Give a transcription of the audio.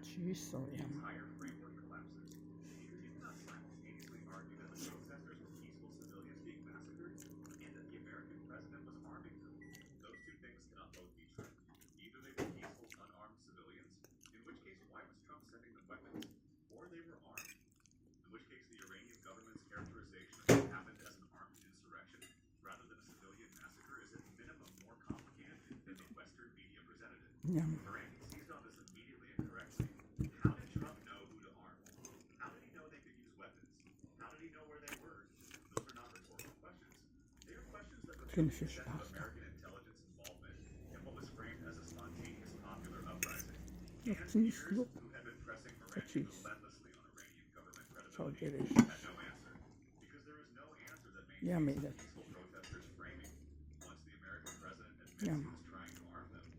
cheese, so yeah. entire framework collapses. You cannot simultaneously argue that the protesters were peaceful civilians being massacred and that the American president was arming them. Those two things cannot both be true. Either they were peaceful, unarmed civilians, in which case why was Trump sending them weapons, or they were armed, in which case the Iranian government's characterization of what happened as an armed insurrection rather than a civilian massacre is at minimum more complicated than the Western media presented it. Yeah. Iran seized on this immediately and correctly. How did Trump know who to arm? How did he know they could use weapons? How did he know where they were? Those are not rhetorical questions. They are questions that reveal the extent of American intelligence involvement in what was framed as a spontaneous popular uprising. And leaders who had been pressing Iranians relentlessly on Iranian government credibility had no answer. Because there is no answer that maintains peaceful protesters' framing once the American president admits